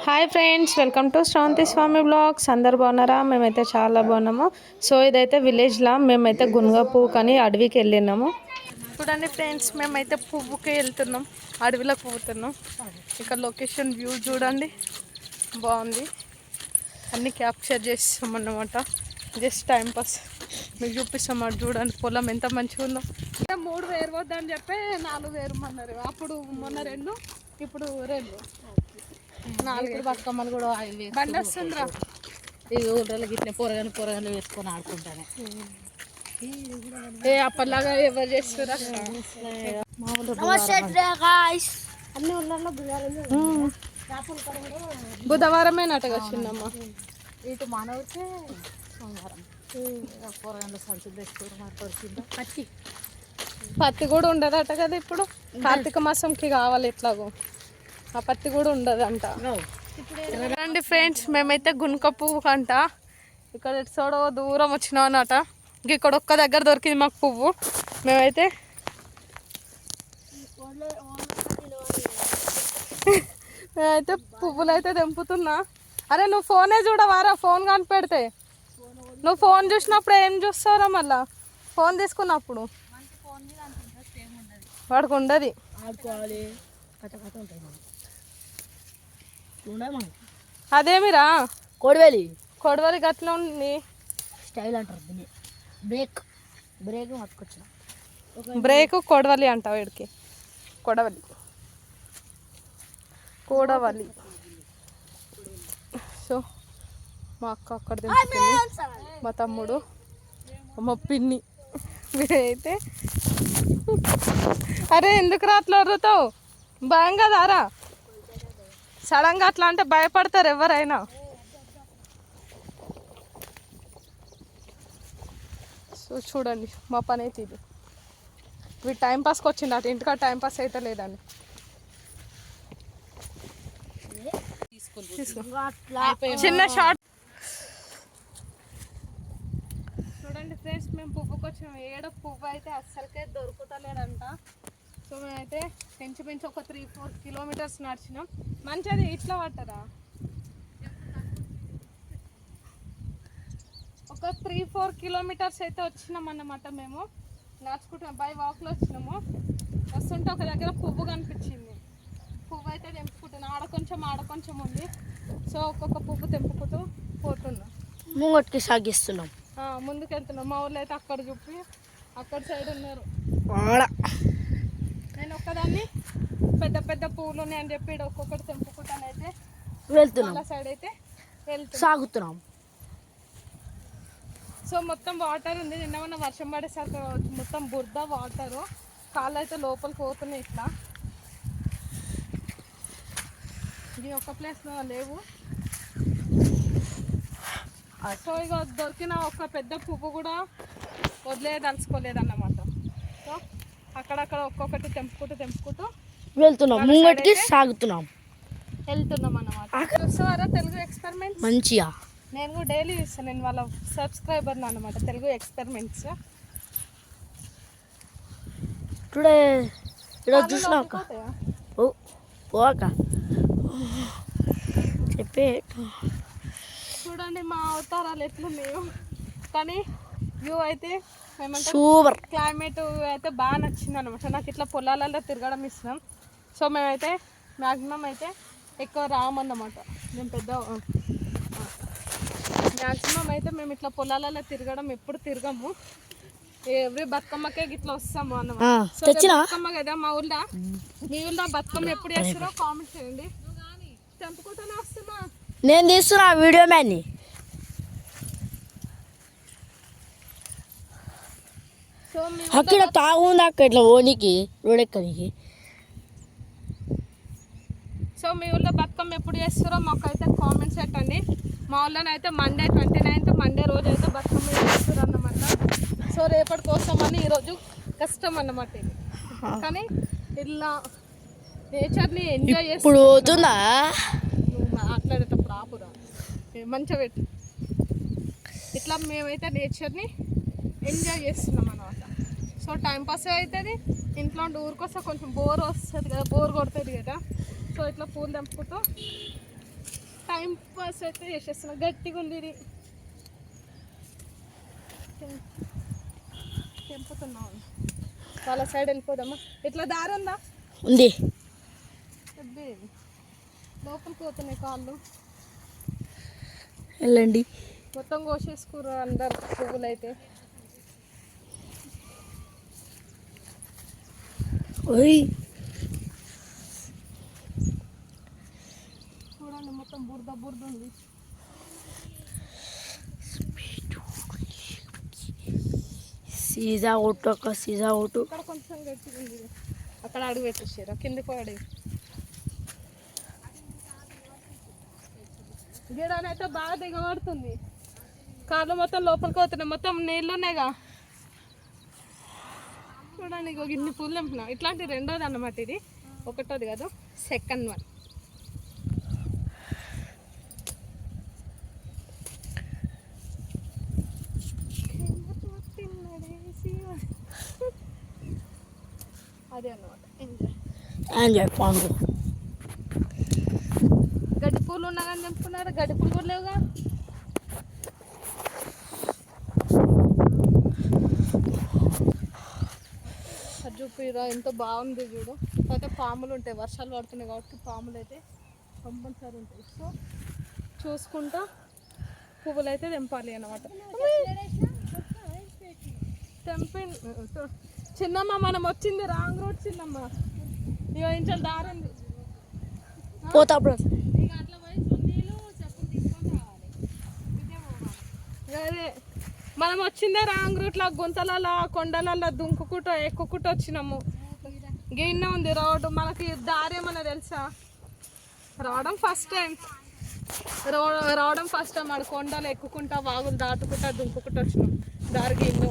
Hi friends, welcome to Sravanthi Swamy blogs. అందరు బాగున్నారా? మేమైతే చాలా బాగున్నాము. సో ఇదైతే విలేజ్లో మేమైతే గునుగ పువ్వు కానీ అడవికి వెళ్ళినాము. చూడండి ఫ్రెండ్స్, మేమైతే పువ్వుకి వెళ్తున్నాం, అడవిలోకి పోతున్నాం. ఇక్కడ లొకేషన్ వ్యూ చూడండి, బాగుంది. అన్నీ క్యాప్చర్ చేస్తాం అన్నమాట. జస్ట్ టైంపాస్ మీకు చూపిస్తాం. అది చూడండి, పొలం ఎంత మంచిగా ఉందో. 3 వేరు వద్దని చెప్పి 4 వేరుమన్నారు. అప్పుడు మొన్న 2, ఇప్పుడు 2. 4 బతుకమ్మలు కూడా బండి వస్తుందిరా. ఇది ఊళ్ళకి ఇట్లా పొరగని వేసుకొని ఆడుకుంటాను. ఏ అప్పటిలాగా ఎవరు చేస్తారా? బుధవారమే నాటగా చిన్నమ్మ. ఇటు మనవుతే సోమవారం పొరగంలో సంచులు తెచ్చుకోవడం. పత్తి కూడా ఉండదట కదా ఇప్పుడు. కార్తీక మాసంకి కావాలి ఎట్లాగో. ఆ పత్తి కూడా ఉండదంట. రండి ఫ్రెండ్స్, మేమైతే గునుక పువ్వు కంట ఇక్కడ చూడ దూరం వచ్చినాం అన్నట. ఇక్కడ ఒక్క దగ్గర దొరికింది మాకు పువ్వు. మేమైతే పువ్వులు అయితే తెంపుతున్నా. అరే నువ్వు ఫోనే చూడవారా? ఫోన్ కనిపెడితే నువ్వు ఫోన్ చూసినప్పుడు ఏం చూస్తావురా? మళ్ళా ఫోన్ తీసుకున్నప్పుడు వాడికి ఉండదు. అదేమిరా? కొడవలి గట్ల ఉంది. స్టైల్ అంటారు దీన్ని. బ్రేక్ పట్టుకొచ్చిన. బ్రేక్ కొడవలి అంటావు. వీడికి కొడవలి. సో మా అక్క అక్కడ తెచ్చుకుంది, మా తమ్ముడు, మా పిన్ని. మీరైతే అరే ఎందుకు అట్లా వరుతావు? భయం కదారా? సడన్గా అట్లా అంటే భయపడతారు ఎవరైనా. సో చూడండి, మా పని అయితే ఇది. వీడు టైంపాస్కి వచ్చింది అటు. ఇంటికాడ టైంపాస్ అయితే లేదండి. చిన్న షార్ట్ చూడండి ఫ్రెండ్స్, మేము పువ్వుకి వచ్చినాం. ఏడ పువ్వు అయితే అస్సలకే దొరుకుతలేదంట. సో మేమైతే పెంచి ఒక 3-4 కిలోమీటర్స్ నడిచినాం. మంచిది ఇట్లా పట్టరా? ఒక 3-4 కిలోమీటర్స్ అయితే వచ్చినాం అన్నమాట. మేము నడుచుకుంటున్నాం, బై వాక్లో వచ్చినాము. వస్తుంటే ఒక దగ్గర పువ్వు కనిపించింది. పువ్వు అయితే తెంపుకుంటున్నాం. ఆడ కొంచెం ఉంది. సో ఒక్కొక్క పువ్వు తెంపుకుంటూ పోతున్నాం. ముంగటికి సాగిస్తున్నాం, ముందుకు వెళ్తున్నాం. మా ఊళ్ళో అయితే అక్కడ చూపి అక్కడ సైడ్ ఉన్నారు. నేను ఒక్కదాన్ని పెద్ద పెద్ద పువ్వులు ఉన్నాయని చెప్పి ఒక్కొక్కటి తెంపుకుంటాను అయితే వెళ్తున్నాం. సైడ్ అయితే సాగుతున్నాం. సో మొత్తం వాటర్ ఉంది. నిన్న వర్షం పడేసరికి మొత్తం బురద వాటరు. కాళ్ళు అయితే లోపలికి పోతున్నాయి ఇట్లా. ఇది ఒక ప్లేస్లో లేవు. సో ఇక దొరికిన ఒక పెద్ద పువ్వు కూడా వదిలేదలుచుకోలేదన్నమాట. సో అక్కడక్కడ ఒక్కొక్కటి తెంపుకుంటూ వెళ్తున్నాం. ముంగటికి వెళ్తున్నాం అన్నమాట. చూస్తారా తెలుగు ఎక్స్పెరిమెంట్ మంచిగా? నేను కూడా డైలీ చూస్తాను. నేను వాళ్ళ సబ్స్క్రైబర్ని అన్నమాట, తెలుగు ఎక్స్పెరిమెంట్స్. టుడే ఈరోజు చూసినాక చెప్పే చూడండి మా అవతారాలు ఎట్లున్నాయో. కానీ వ్యూ అయితే సూపర్. క్లైమేట్ అయితే బాగా నచ్చింది అనమాట. నాకు ఇట్లా పొలాలలో తిరగడం ఇష్టం. సో మేమైతే మ్యాక్సిమం అయితే ఎక్కువ రామన్నమాట. మేము మ్యాక్సిమం అయితే మేము ఇట్లా పొలాలలో తిరగడం ఎప్పుడు తిరగము. ఎవ్రీ బతుకమ్మకే ఇట్లా వస్తాము అన్నమాట. సో బతుకమ్మ కదా మా ఊళ్ళో. మీ ఊళ్ళో బతుకమ్మ ఎప్పుడు చేస్తారో కామెంట్ చేయండి. తెంపుకుంటూనే వస్తున్నా. నేను తీస్తున్నా వీడియో మ్యాన్ని. అక్కడ తాగుంది అక్కడ ఇట్లా ఓనికి రోడ్ ఎక్కడికి. సో మీ ఊళ్ళో బతుకమ్మ ఎప్పుడు చేస్తారో మాకైతే కామెంట్స్ పెట్టండి. మా ఊళ్ళోనైతే మండే 29th మండే రోజు అయితే బతుకమ్మ చేస్తారు అన్నమాట. సో రేపటి కోసం అని ఈరోజు కష్టం అన్నమాట ఇది. కానీ ఇలా నేచర్ని ఎంజాయ్ చేసి ఇప్పుడు పోతుందా మాట్లాడేటప్పుడు ఆపురా, మంచిగా పెట్టు. ఇట్లా మేమైతే నేచర్ని ఎంజాయ్ చేస్తున్నాం అన్నమాట. సో టైంపాస్ అవుతుంది. ఇంట్లో ఊరికొస్తే కొంచెం బోర్ వస్తుంది కదా, బోర్ కొడుతుంది కదా. సో ఇట్లా పూలు తెంపుకుంటూ ప్రాసెస్ అయితే చేసేస్తున్నా. గట్టిగా ఉంది ఇది, తెంపుతున్నాం. వాళ్ళ సైడ్ వెళ్ళిపోదామా? ఇట్లా దారి ఉందా? ఉంది. లోపలికి పోతున్నాయి కాళ్ళు. వెళ్ళండి. మొత్తం కోసేసుకురు అందరు పువ్వులు అయితే. ఓయ్ చూడండి మొత్తం బురద బురద ఉంది. సీజా కొట్టు అక్క, సీజా కొట్టు. ఇక్కడ కొంచెం గట్టిగా ఉంది, అక్కడ అడుగు పెట్టేసారు, కింది పడి. గిడనైతే బాగా దిగబడుతుంది, కాళ్ళు మొత్తం లోపలికి పోతున్నాయి, మొత్తం నీళ్ళు ఉన్నాయిగా. చూడండి ఇగో ఇన్ని పూలు తెంపినా. ఇట్లాంటి రెండోది అన్నమాట ఇది, ఒకటోది కాదు, సెకండ్ వన్. అదే అన్నమాట ఎంజాయ్ పండు. గడ్డి పూలు ఉన్నా కానీ తెంపుకున్నారు, గడ్డి పూలు కూడా లేవుగా. చూపిరా ఎంత బాగుంది చూడు. అయితే పాములు ఉంటాయి, వర్షాలు పడుతున్నాయి కాబట్టి పాములు అయితే కంపల్సరీ ఉంటాయి. సో చూసుకుంటా పువ్వులు అయితే తెంపాలి అన్నమాట. తెంపి చిన్నమ్మ మనం వచ్చింది రాంగ్ రూట్ చిన్నమ్మ. ఇక ఇంట్లో దారింది పోతా అదే మనం వచ్చిందే రాంగ్ రూట్లో, గుంతలలో కొండలలో దుంకుకుంటూ ఎక్కుకుంటూ వచ్చినాము. గిన్నె ఉంది రోడ్డు, మనకి దారి ఏమన్నా తెలుసా? రావడం ఫస్ట్ టైం ఆడ కొండలు ఎక్కుకుంటా వాగులు దాటుకుంటా దుంకుకుంటూ వచ్చినాం. దారి గిన్నె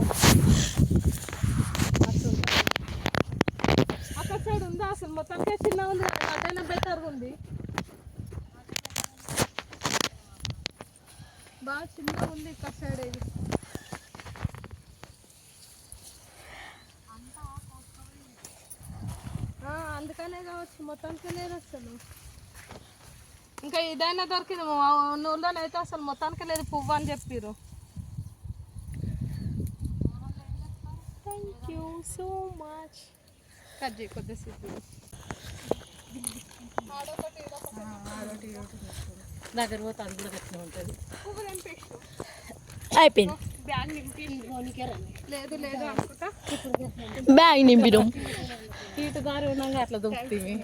అక్కడ సైడ్ ఉందా అసలు? మొత్తానికే చిన్న ఉంది, అదైనా బెటర్గా ఉంది. బాగా చిన్నగా ఉంది ఇక్కడ సైడ్. ఇది అందుకనే కావచ్చు, మొత్తానికి లేదు అసలు. ఇంకా ఇదైనా దొరికింది, నూనెలోనైతే అసలు మొత్తానికి లేదు పువ్వు అని చెప్పారు. Thank you so much. Cut చేయి కొద్దిసేపు. దగ్గర పోతే అది కూడా గట్టిగా ఉంటుంది. పువ్వు తెంపేసి అయిపోయింది. బ్యాగ్ నింపింది. లేదు లేదు అనుకుంటా. బ్యాగ్ నింపినాం. ఇటు దారి ఉన్నాక అట్లా దొరుకుతుంది.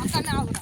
అక్కడ ఆగురా.